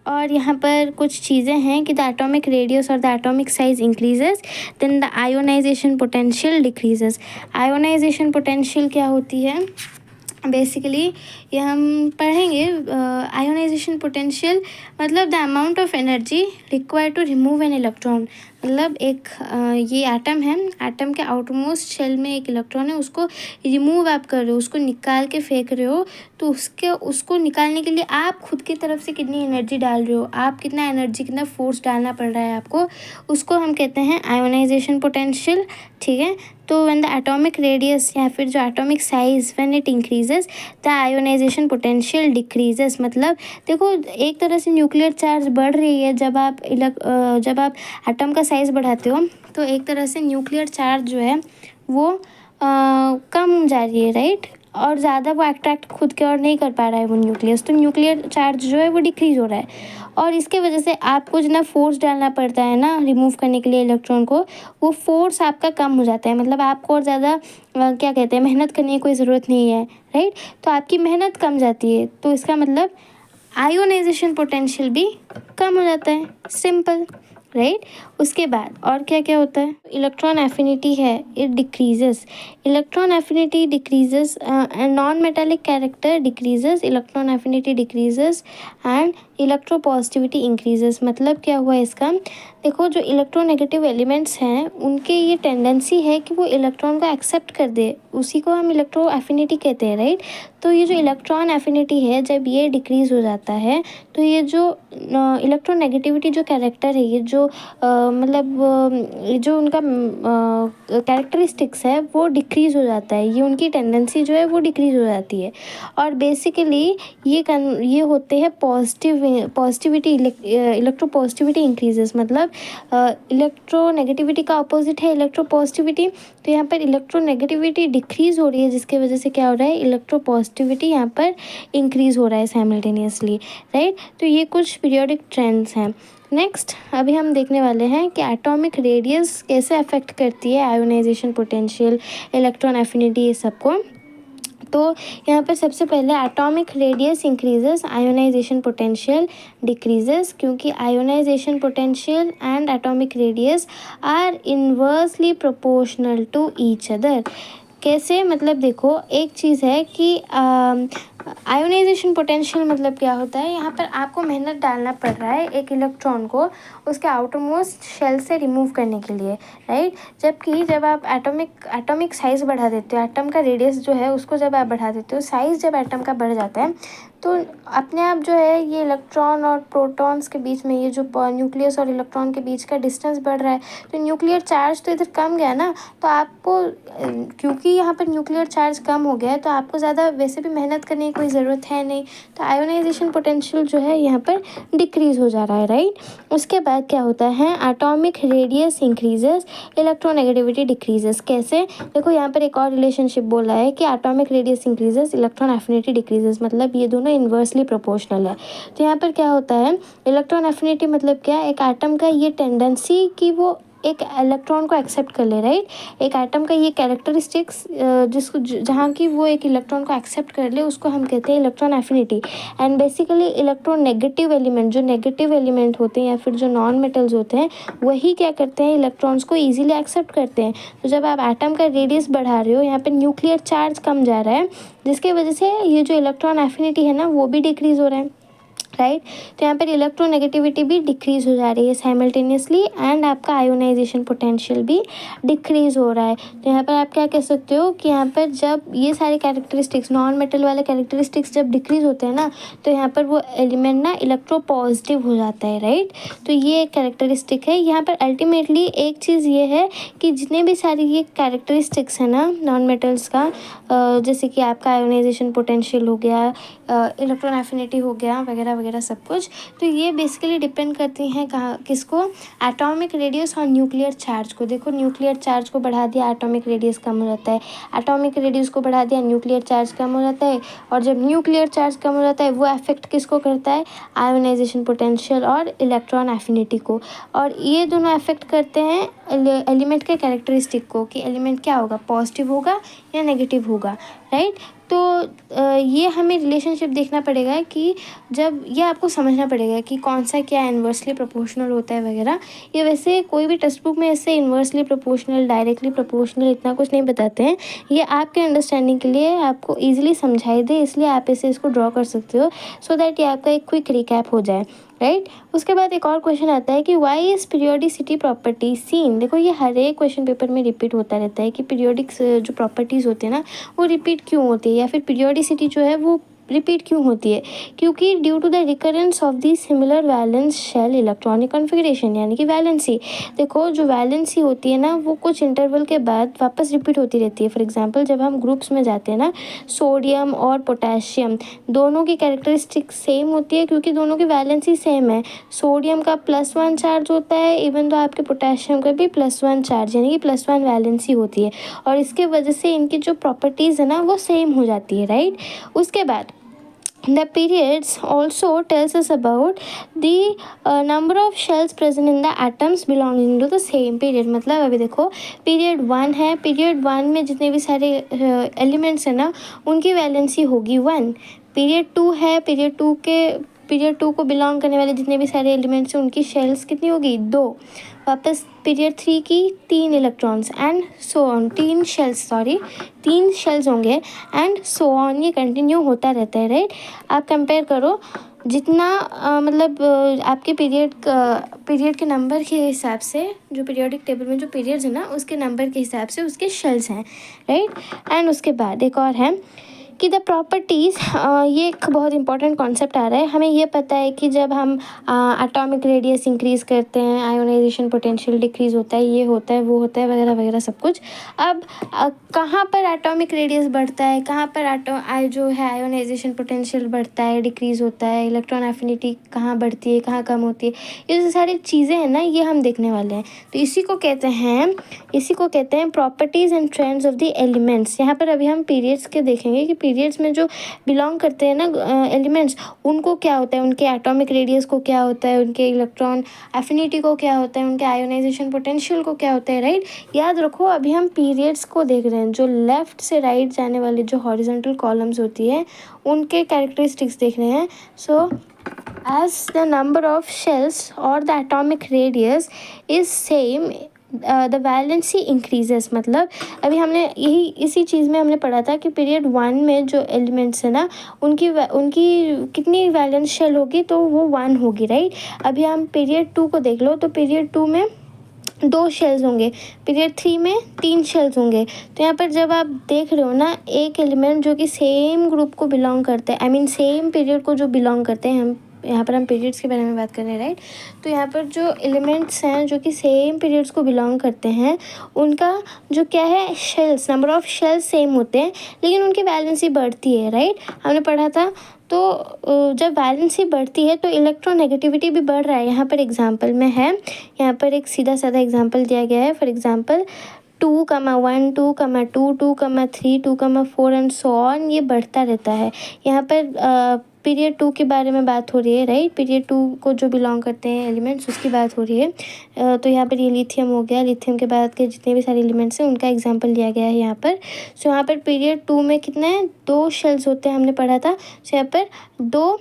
और यहाँ पर कुछ चीज़ें हैं कि द एटॉमिक रेडियस और the atomic size increases, then the ionization potential decreases. Ionization potential क्या होती है? बेसिकली ये हम पढ़ेंगे। आयोनाइजेशन पोटेंशियल मतलब the amount of energy required to remove an electron. मतलब एक ये एटम है, एटम के आउटरमोस्ट शेल में एक इलेक्ट्रॉन है, उसको रिमूव आप कर रहे हो, उसको निकाल के फेंक रहे हो, तो उसको निकालने के लिए आप खुद की तरफ से कितनी एनर्जी डाल रहे हो, आप कितना एनर्जी, कितना फोर्स डालना पड़ रहा है आपको, उसको हम कहते हैं आयोनाइजेशन पोटेंशियल। ठीक है, तो व्हेन द एटॉमिक रेडियस या फिर जो atomic size when it increases the ionization potential decreases. मतलब देखो, एक तरह से न्यूक्लियर चार्ज बढ़ रही है जब आप एटम का साइज बढ़ाते हो, तो एक तरह से न्यूक्लियर चार्ज जो है वो कम जा रही है, राइट। और ज़्यादा वो अट्रैक्ट खुद की ओर नहीं कर पा रहा है वो न्यूक्लियस, तो न्यूक्लियर चार्ज जो है वो डिक्रीज हो रहा है, और इसके वजह से आपको जितना फोर्स डालना पड़ता है ना रिमूव करने के लिए इलेक्ट्रॉन को, वो फोर्स आपका कम हो जाता है। मतलब आपको और ज़्यादा क्या कहते हैं, मेहनत करने की कोई ज़रूरत नहीं है, राइट। तो आपकी मेहनत कम जाती है, तो इसका मतलब आयोनाइजेशन पोटेंशियल भी कम हो जाता है, सिंपल, राइट। उसके बाद और क्या क्या होता है? इलेक्ट्रॉन एफिनिटी है, it decreases. Electron affinity decreases and non metallic character decreases, electron affinity decreases and electropositivity increases. मतलब क्या हुआ इसका? देखो, जो इलेक्ट्रोनेगेटिव एलिमेंट्स हैं उनके ये टेंडेंसी है कि वो इलेक्ट्रॉन को एक्सेप्ट कर दे, उसी को हम इलेक्ट्रो एफिनिटी कहते हैं, राइट। तो ये जो इलेक्ट्रॉन एफिनिटी है जब ये डिक्रीज हो जाता है, तो ये जो इलेक्ट्रोनेगेटिविटी जो कैरेक्टर है, ये जो जो उनका कैरेक्टरिस्टिक्स है वो डिक्रीज हो जाता है, ये उनकी टेंडेंसी जो है वो डिक्रीज हो जाती है। और बेसिकली ये होते हैं पॉजिटिविटी, इलेक्ट्रोपॉजिटिविटी इंक्रीजेस। मतलब इलेक्ट्रोनेगेटिविटी का अपोजिट है इलेक्ट्रोपॉजिटिविटी, तो यहाँ पर इलेक्ट्रोनेगेटिविटी डिक्रीज हो रही है, जिसकी वजह से क्या हो रहा है, इलेक्ट्रोपॉजिटिविटी यहाँ पर इंक्रीज हो रहा है साइमल्टेनियसली, राइट। तो ये कुछ पीरियोडिक ट्रेंड्स हैं। नेक्स्ट अभी हम देखने वाले हैं कि एटॉमिक रेडियस कैसे अफेक्ट करती है आयोनाइजेशन पोटेंशियल, इलेक्ट्रॉन एफिनिटी, ये सबको। तो यहाँ पर सबसे पहले atomic radius increases, ionization potential decreases, क्योंकि ionization potential and atomic radius are inversely proportional to each other. कैसे? मतलब देखो, एक चीज़ है कि आयोनाइजेशन पोटेंशियल मतलब क्या होता है, यहाँ पर आपको मेहनत डालना पड़ रहा है एक इलेक्ट्रॉन को उसके आउटर मोस्ट शेल से रिमूव करने के लिए, राइट। जबकि जब आप एटॉमिक साइज़ बढ़ा देते हो, एटम का रेडियस जो है उसको जब आप बढ़ा देते हो, साइज़ जब एटम का बढ़ जाता है, तो अपने आप जो है ये इलेक्ट्रॉन और प्रोटॉन्स के बीच में, ये जो न्यूक्लियस और इलेक्ट्रॉन के बीच का डिस्टेंस बढ़ रहा है, तो न्यूक्लियर चार्ज तो इधर कम गया ना, तो आपको क्योंकि यहाँ पर न्यूक्लियर चार्ज कम हो गया है, तो आपको ज़्यादा वैसे भी मेहनत करने की कोई ज़रूरत है नहीं, तो आयोनाइजेशन पोटेंशियल जो है यहाँ पर डिक्रीज़ हो जा रहा है, राइट। उसके बाद क्या होता है, atomic radius increases, electronegativity decreases. कैसे? देखो, यहाँ पर एक और रिलेशनशिप बोला है कि atomic radius increases, electron affinity decreases, मतलब ये दोनों इन्वर्सली प्रोपोर्शनल है। तो यहाँ पर क्या होता है, इलेक्ट्रॉन एफिनिटी मतलब क्या है, एक एटम का ये टेंडेंसी कि वो एक इलेक्ट्रॉन को एक्सेप्ट कर ले, राइट। एक एटम का ये कैरेक्टरिस्टिक्स जिसको जहाँ की वो एक इलेक्ट्रॉन को एक्सेप्ट कर ले, उसको हम कहते हैं electron affinity. And basically electronegative element, जो नेगेटिव एलिमेंट होते हैं या फिर जो नॉन मेटल्स होते हैं, वही क्या करते हैं, इलेक्ट्रॉन्स को ईजिली एक्सेप्ट करते हैं। तो जब आप एटम का रेडियस बढ़ा रहे हो, यहाँ पर न्यूक्लियर चार्ज कम जा रहा है, जिसकी वजह से ये जो इलेक्ट्रॉन एफिनिटी है ना वो भी डिक्रीज़ हो रहा है, राइट। तो यहाँ पर इलेक्ट्रोनेगेटिविटी भी डिक्रीज़ हो जा रही है साइमल्टेनियसली, एंड आपका आयोनाइजेशन पोटेंशियल भी डिक्रीज़ हो रहा है। तो यहाँ पर आप क्या कह सकते हो कि यहाँ पर जब ये सारे कैरेक्टरिस्टिक्स, नॉन मेटल वाले कैरेक्टरिस्टिक्स जब डिक्रीज़ होते हैं ना, तो यहाँ पर वो एलिमेंट ना इलेक्ट्रोपॉजिटिव हो जाता है, राइट। तो ये एक कैरेक्टरिस्टिक है। यहाँ पर अल्टीमेटली एक चीज़ ये है कि जितने भी सारी ये कैरेक्टरिस्टिक्स हैं ना नॉन मेटल्स का, जैसे कि आपका आयोनाइजेशन पोटेंशियल हो गया, इलेक्ट्रॉन एफिनिटी हो गया, वगैरह वगैरह सब कुछ, तो ये बेसिकली डिपेंड करती हैं कहाँ, किसको, एटॉमिक रेडियस और न्यूक्लियर चार्ज को। देखो, न्यूक्लियर चार्ज को बढ़ा दिया, एटॉमिक रेडियस कम हो जाता है, एटॉमिक रेडियस को बढ़ा दिया, न्यूक्लियर चार्ज कम हो जाता है, और जब न्यूक्लियर चार्ज कम हो जाता है वो इफेक्ट किसको करता है, आयोनाइजेशन पोटेंशियल और इलेक्ट्रॉन एफिनिटी को। और ये दोनों इफेक्ट करते हैं एलिमेंट के कैरेक्टरिस्टिक को, कि एलिमेंट क्या होगा, पॉजिटिव होगा या नेगेटिव होगा, राइट। तो ये हमें रिलेशनशिप देखना पड़ेगा कि जब ये आपको समझना पड़ेगा कि कौन सा क्या इन्वर्सली प्रोपोर्शनल होता है वगैरह। ये वैसे कोई भी टेक्स्ट बुक में ऐसे इन्वर्सली प्रोपोर्शनल, डायरेक्टली प्रोपोर्शनल इतना कुछ नहीं बताते हैं। ये आपके अंडरस्टैंडिंग के लिए आपको ईजिली समझाई दे, इसलिए आप इसको ड्रॉ कर सकते हो, सो दैट ये आपका एक क्विक रिकैप हो जाए, राइट। उसके बाद एक और क्वेश्चन आता है कि why is periodicity property seen. देखो ये हर एक क्वेश्चन पेपर में रिपीट होता रहता है कि पीरियोडिक जो प्रॉपर्टीज़ होती है ना वो रिपीट क्यों होती है, या फिर पीरियोडिसिटी जो है वो रिपीट क्यों होती है। क्योंकि due to the recurrence of the similar valence shell electronic configuration, यानी कि वैलेंसी। देखो जो वैलेंसी होती है ना वो कुछ इंटरवल के बाद वापस रिपीट होती रहती है। फॉर एग्जांपल जब हम ग्रुप्स में जाते हैं ना, सोडियम और पोटेशियम दोनों की कैरेक्टरिस्टिक सेम होती है क्योंकि दोनों की वैलेंसी सेम है। सोडियम का +1 चार्ज होता है, इवन तो आपके पोटेशियम का भी +1 चार्ज, यानी कि +1 वैलेंसी होती है, और इसके वजह से इनकी जो प्रॉपर्टीज़ है ना वो सेम हो जाती है, राइट। उसके बाद the periods also tells us about the number of shells present in the atoms belonging to the same period। मतलब अभी देखो पीरियड 1 है, पीरियड 1 में जितने भी सारे एलिमेंट्स हैं ना उनकी वैलेंसी होगी 1। पीरियड 2 है, पीरियड 2 को बिलोंग करने वाले जितने भी सारे एलिमेंट्स हैं उनकी शेल्स कितनी होगी 2। वापस पीरियड 3 की 3 electrons and so on, 3 shells होंगे एंड सो ऑन, ये कंटिन्यू होता रहता है, राइट। आप कंपेयर करो जितना मतलब आपके पीरियड के नंबर के हिसाब से, जो पीरियोडिक टेबल में जो पीरियड्स है ना उसके नंबर के हिसाब से उसके शेल्स हैं, राइट। एंड उसके बाद एक और है कि द प्रॉपर्टीज़, ये एक बहुत इंपॉर्टेंट कॉन्सेप्ट आ रहा है। हमें ये पता है कि जब हम एटॉमिक रेडियस इंक्रीज़ करते हैं आयोनाइजेशन पोटेंशियल डिक्रीज़ होता है, ये होता है वो होता है वगैरह वगैरह सब कुछ। अब कहाँ पर एटॉमिक रेडियस बढ़ता है, कहाँ पर जो है आयोनाइजेशन पोटेंशियल बढ़ता है डिक्रीज़ होता है, इलेक्ट्रॉन एफिनिटी कहाँ बढ़ती है कहाँ कम होती है, ये जो सारी चीज़ें हैं ना ये हम देखने वाले हैं। तो इसी को कहते हैं properties and trends of the elements. यहाँ पर अभी हम पीरियड्स के देखेंगे कि पीरियड्स में जो बिलोंग करते हैं ना एलिमेंट्स, उनको क्या होता है, उनके एटॉमिक रेडियस को क्या होता है, उनके इलेक्ट्रॉन एफिनिटी को क्या होता है, उनके आयोनाइजेशन पोटेंशियल को क्या होता है, राइट। याद रखो अभी हम पीरियड्स को देख रहे हैं, जो लेफ़्ट से राइट जाने वाले जो हॉरिजॉन्टल कॉलम्स होती है उनके कैरेक्टरिस्टिक्स देख रहे हैं। सो as the number of shells or the atomic radius is same, the valency increases. मतलब अभी हमने इसी चीज़ में हमने पढ़ा था कि पीरियड 1 में जो एलिमेंट्स है ना उनकी कितनी वैलेंस शेल होगी, तो वो 1 होगी, राइट। अभी हम पीरियड 2 को देख लो, तो पीरियड 2 में 2 शेल्स होंगे, पीरियड 3 में 3 शेल्स होंगे। तो यहाँ पर जब आप देख रहे हो ना एक एलिमेंट जो कि सेम ग्रुप को बिलोंग करते हैं, सेम पीरियड को जो बिलोंग करते हैं, हम यहाँ पर पीरियड्स के बारे में बात कर रहे हैं, राइट। तो यहाँ पर जो एलिमेंट्स हैं जो कि सेम पीरियड्स को बिलोंग करते हैं उनका जो क्या है shells, number of shells same होते हैं, लेकिन उनकी वैलेंसी बढ़ती है, राइट। हमने पढ़ा था। तो जब वैलेंसी बढ़ती है तो इलेक्ट्रोनेगेटिविटी भी बढ़ रहा है। यहाँ पर एग्जांपल में है, यहाँ पर एक सीधा साधा एग्जांपल दिया गया है। For example 2,1, 2,2, 2,3, 2,4 and so on, ये बढ़ता रहता है। यहाँ पर पीरियड 2 के बारे में बात हो रही है, राइट। पीरियड 2 को जो बिलोंग करते हैं एलिमेंट्स उसकी बात हो रही है। तो यहाँ पर ये लिथियम हो गया, लिथियम के बाद के जितने भी सारे एलिमेंट्स हैं उनका एग्जांपल लिया गया है यहाँ पर। सो यहाँ पर पीरियड 2 में कितने हैं, 2 शेल्स होते हैं, हमने पढ़ा था। सो यहाँ पर 2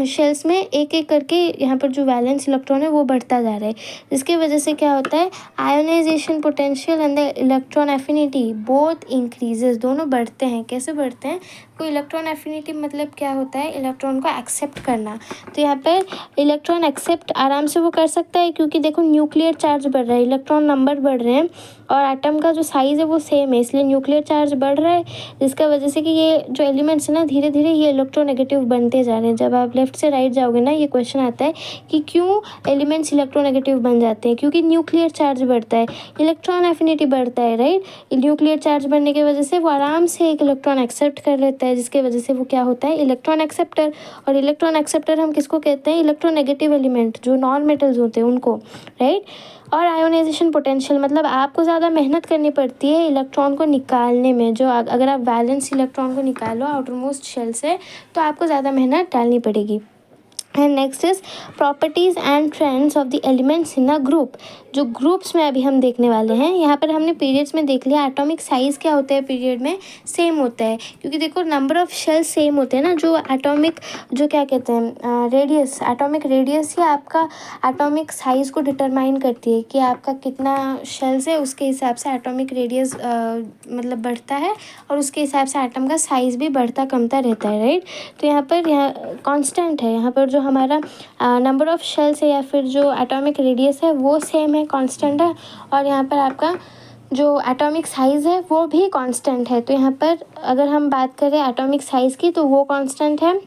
शेल्स में एक एक करके यहाँ पर जो वैलेंस इलेक्ट्रॉन है वो बढ़ता जा रहा है, जिसकी वजह से क्या होता है ionisation potential and the electron affinity both increases, दोनों बढ़ते हैं। कैसे बढ़ते हैं, कोई इलेक्ट्रॉन एफिनिटी मतलब क्या होता है, इलेक्ट्रॉन को एक्सेप्ट करना। तो यहाँ पर इलेक्ट्रॉन एक्सेप्ट आराम से वो कर सकता है क्योंकि देखो न्यूक्लियर चार्ज बढ़ रहा है, इलेक्ट्रॉन नंबर बढ़ रहे हैं और एटम का जो साइज़ है वो सेम है, इसलिए न्यूक्लियर चार्ज बढ़ रहा है, जिसका वजह से कि ये जो एलिमेंट्स हैं ना धीरे धीरे ये इलेक्ट्रोनेगेटिव बनते जा रहे हैं। जब आप लेफ्ट से राइट जाओगे ना ये क्वेश्चन आता है कि क्यों एलिमेंट्स इलेक्ट्रोनेगेटिव बन जाते हैं, क्योंकि न्यूक्लियर चार्ज बढ़ता है, इलेक्ट्रॉन एफिनिटी बढ़ता है, राइट। न्यूक्लियर चार्ज बढ़ने की वजह से वो आराम से एक इलेक्ट्रॉन एक्सेप्ट कर लेता है, जिसके वजह से वो क्या होता है इलेक्ट्रॉन एक्सेप्टर। और इलेक्ट्रॉन एक्सेप्टर हम किसको कहते हैं, इलेक्ट्रोनेगेटिव एलिमेंट जो नॉन मेटल्स होते हैं उनको, राइट। और आयोनाइजेशन पोटेंशियल मतलब आपको ज़्यादा मेहनत करनी पड़ती है इलेक्ट्रॉन को निकालने में। जो अगर आप वैलेंस इलेक्ट्रॉन को निकालो आउटर मोस्ट शेल से तो आपको ज़्यादा मेहनत डालनी पड़ेगी। And next is properties and trends of the elements in a group। जो ग्रुप्स में अभी हम देखने वाले हैं, यहाँ पर हमने पीरियड्स में देख लिया एटॉमिक साइज़ क्या होता है पीरियड में, सेम होता है, क्योंकि देखो नंबर ऑफ़ शेल्स सेम होते हैं ना। जो एटॉमिक जो क्या कहते हैं रेडियस, एटॉमिक रेडियस ही आपका एटॉमिक साइज़ को डिटरमाइन करती है कि आपका कितना शेल्स है, उसके हिसाब से एटॉमिक रेडियस मतलब बढ़ता है और उसके हिसाब से एटम का साइज़ भी बढ़ता कमता रहता है, राइट। तो यहाँ पर कांस्टेंट है, यहाँ पर जो हमारा नंबर ऑफ़ शेल्स है या फिर जो एटॉमिक रेडियस है वो सेम है, कांस्टेंट है। और यहाँ पर आपका जो एटॉमिक साइज़ है वो भी कांस्टेंट है। तो यहाँ पर अगर हम बात करें एटॉमिक साइज़ की तो वो कांस्टेंट है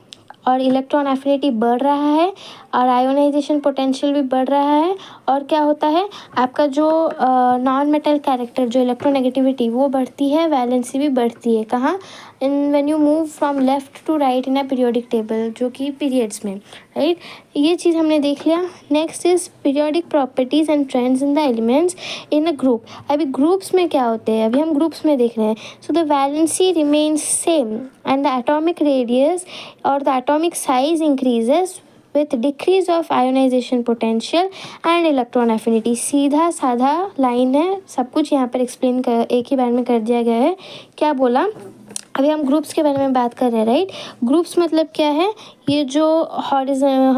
और इलेक्ट्रॉन एफिनिटी बढ़ रहा है और आयोनाइजेशन पोटेंशियल भी बढ़ रहा है। और क्या होता है आपका जो नॉन मेटल कैरेक्टर जो इलेक्ट्रोनेगेटिविटी वो बढ़ती है, वैलेंसी भी बढ़ती है। कहाँ? In when you move from left to right in a periodic table, जो कि पीरियड्स में, राइट। ये चीज़ हमने देख लिया। Next is periodic properties and trends in the elements in a group. अभी ग्रुप्स में क्या होते हैं, अभी हम ग्रुप्स में देख रहे हैं। So the valency remains same and the atomic radius और the atomic size increases with decrease of ionization potential and electron affinity। सीधा साधा लाइन है, सब कुछ यहाँ पर एक्सप्लेन कर एक ही बार में कर दिया गया है। क्या बोला, अभी हम ग्रुप्स के बारे में बात कर रहे हैं, राइट। ग्रुप्स मतलब क्या है, ये जो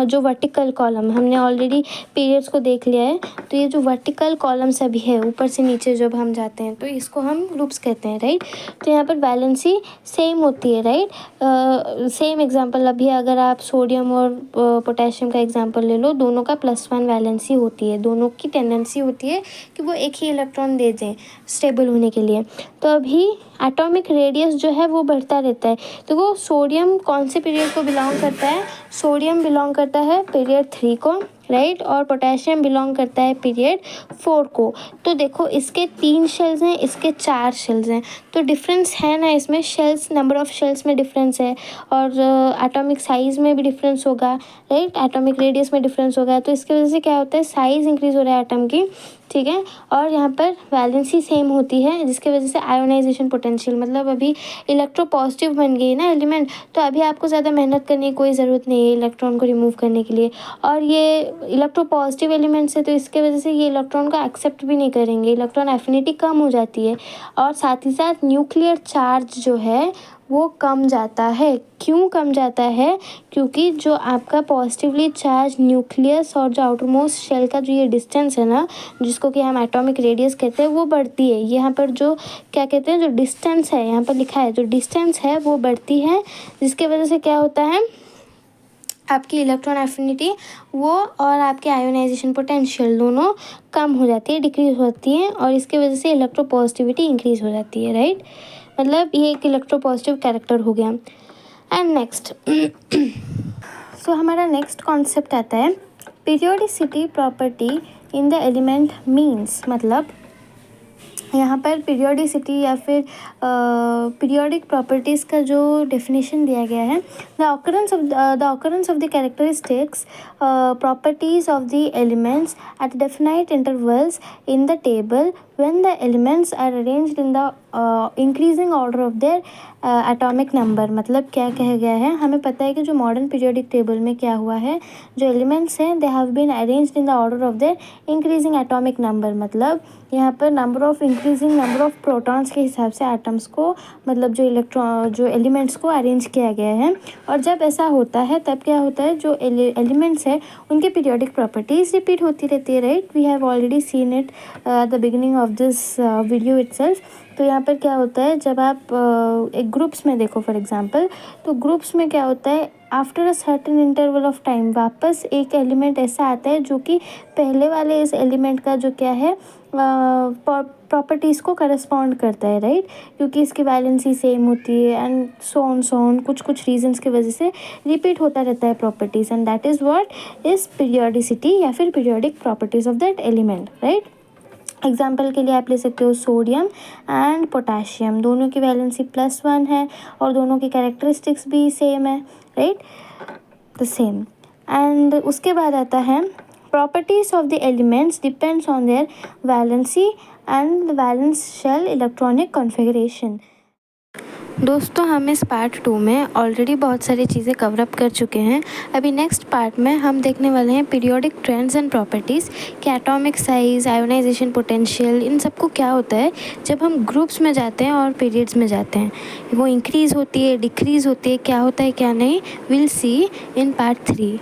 जो वर्टिकल कॉलम हमने ऑलरेडी पीरियड्स को देख लिया है, तो ये जो वर्टिकल कॉलम सभी है ऊपर से नीचे जब हम जाते हैं तो इसको हम ग्रुप्स कहते हैं, राइट। तो यहाँ पर वैलेंसी सेम होती है, राइट। सेम एग्जांपल, अभी अगर आप सोडियम और पोटेशियम का एग्जांपल ले लो, दोनों का +1 वैलेंसी होती है, दोनों की टेंडेंसी होती है कि वो एक ही इलेक्ट्रॉन दे दें स्टेबल होने के लिए। तो अभी एटॉमिक रेडियस जो है वो बढ़ता रहता है। तो वो सोडियम कौन से पीरियड को बिलोंग करता है, सोडियम बिलोंग करता है पीरियड 3 को, राइट। और पोटेशियम बिलोंग करता है पीरियड 4 को। तो देखो इसके 3 शेल्स हैं, इसके 4 शेल्स हैं, तो डिफरेंस है ना इसमें, शेल्स नंबर ऑफ शेल्स में डिफरेंस है और एटॉमिक साइज़ में भी डिफरेंस होगा, राइट। एटॉमिक रेडियस में डिफरेंस होगा, तो इसकी वजह से क्या होता है, साइज़ इंक्रीज़ हो रहा है एटम की, ठीक है। और यहाँ पर वैलेंसी सेम होती है जिसकी वजह से आयोनाइजेशन पोटेंशियल, मतलब अभी इलेक्ट्रोपॉजिटिव बन गई ना एलिमेंट, तो अभी आपको ज़्यादा मेहनत करने की कोई ज़रूरत नहीं है इलेक्ट्रॉन को रिमूव करने के लिए। और ये इलेक्ट्रोपॉजिटिव एलिमेंट्स है तो इसके वजह से ये इलेक्ट्रॉन को एक्सेप्ट भी नहीं करेंगे, इलेक्ट्रॉन एफिनिटी कम हो जाती है और साथ ही साथ न्यूक्लियर चार्ज जो है वो कम जाता है। क्यों कम जाता है? क्योंकि जो आपका पॉजिटिवली चार्ज न्यूक्लियस और जो आउटर मोस्ट शेल का जो ये डिस्टेंस है ना, जिसको कि हम एटॉमिक रेडियस कहते हैं, वो बढ़ती है। यहाँ पर जो क्या कहते हैं, जो डिस्टेंस है यहाँ पर लिखा है, जो डिस्टेंस है वो बढ़ती है, जिसके वजह से क्या होता है आपकी इलेक्ट्रॉन एफिनिटी वो और आपके आयोनाइजेशन पोटेंशियल दोनों कम हो जाती है, डिक्रीज होती है और इसके वजह से इलेक्ट्रोपॉजिटिविटी इंक्रीज हो जाती है, राइट। मतलब ये एक इलेक्ट्रोपॉजिटिव कैरेक्टर हो गया। एंड नेक्स्ट सो हमारा नेक्स्ट कॉन्सेप्ट आता है periodicity property in the element means. मतलब यहाँ पर पीरियोडिसिटी या फिर पीरियोडिक प्रॉपर्टीज़ का जो डेफिनेशन दिया गया है, the occurrence of the characteristics properties of the elements at definite intervals in the table when the elements are arranged in the increasing order of their atomic number। मतलब क्या कहा गया है, हमें पता है कि जो मॉडर्न पीरियोडिक टेबल में क्या हुआ है, जो एलिमेंट्स हैं they have been arranged in the order of their increasing atomic number. मतलब यहाँ पर इंक्रीजिंग नंबर ऑफ प्रोटॉन्स के हिसाब से एटम्स को, मतलब जो एलिमेंट्स को अरेंज किया गया है। और जब ऐसा होता है तब क्या होता है, जो एलिमेंट्स है उनके पीरियोडिक प्रॉपर्टीज़ रिपीट होती रहती है, right. We have already seen it at the beginning of this video itself. तो यहाँ पर क्या होता है, जब आप एक ग्रुप्स में देखो फॉर एग्जांपल, तो ग्रुप्स में क्या होता है, after a certain interval of time वापस एक एलिमेंट ऐसा आता है जो कि पहले वाले इस एलिमेंट का जो क्या है प्रॉपर्टीज़ को करस्पॉन्ड करता है, राइट। क्योंकि इसकी वैलेंसी सेम होती है एंड सो ऑन कुछ रीजंस की वजह से रिपीट होता रहता है properties, and that is what is periodicity या फिर periodic properties of that element, right. Example के लिए आप ले सकते हो सोडियम एंड पोटेशियम, दोनों की वैलेंसी +1 है और दोनों की कैरेक्टरिस्टिक्स भी सेम है, राइट, द सेम। एंड उसके बाद आता है properties of the elements depends on their valency and the valence shell electronic configuration. दोस्तों हम इस पार्ट 2 में ऑलरेडी बहुत सारी चीज़ें कवर अप कर चुके हैं। अभी नेक्स्ट पार्ट में हम देखने वाले हैं पीरियोडिक ट्रेंड्स एंड प्रॉपर्टीज़ कि एटॉमिक साइज़, आयोनाइजेशन पोटेंशियल, इन सबको क्या होता है जब हम ग्रुप्स में जाते हैं और पीरियड्स में जाते हैं। वो इंक्रीज़ होती है, डिक्रीज़ होती है, क्या होता है क्या नहीं, विल सी इन पार्ट 3।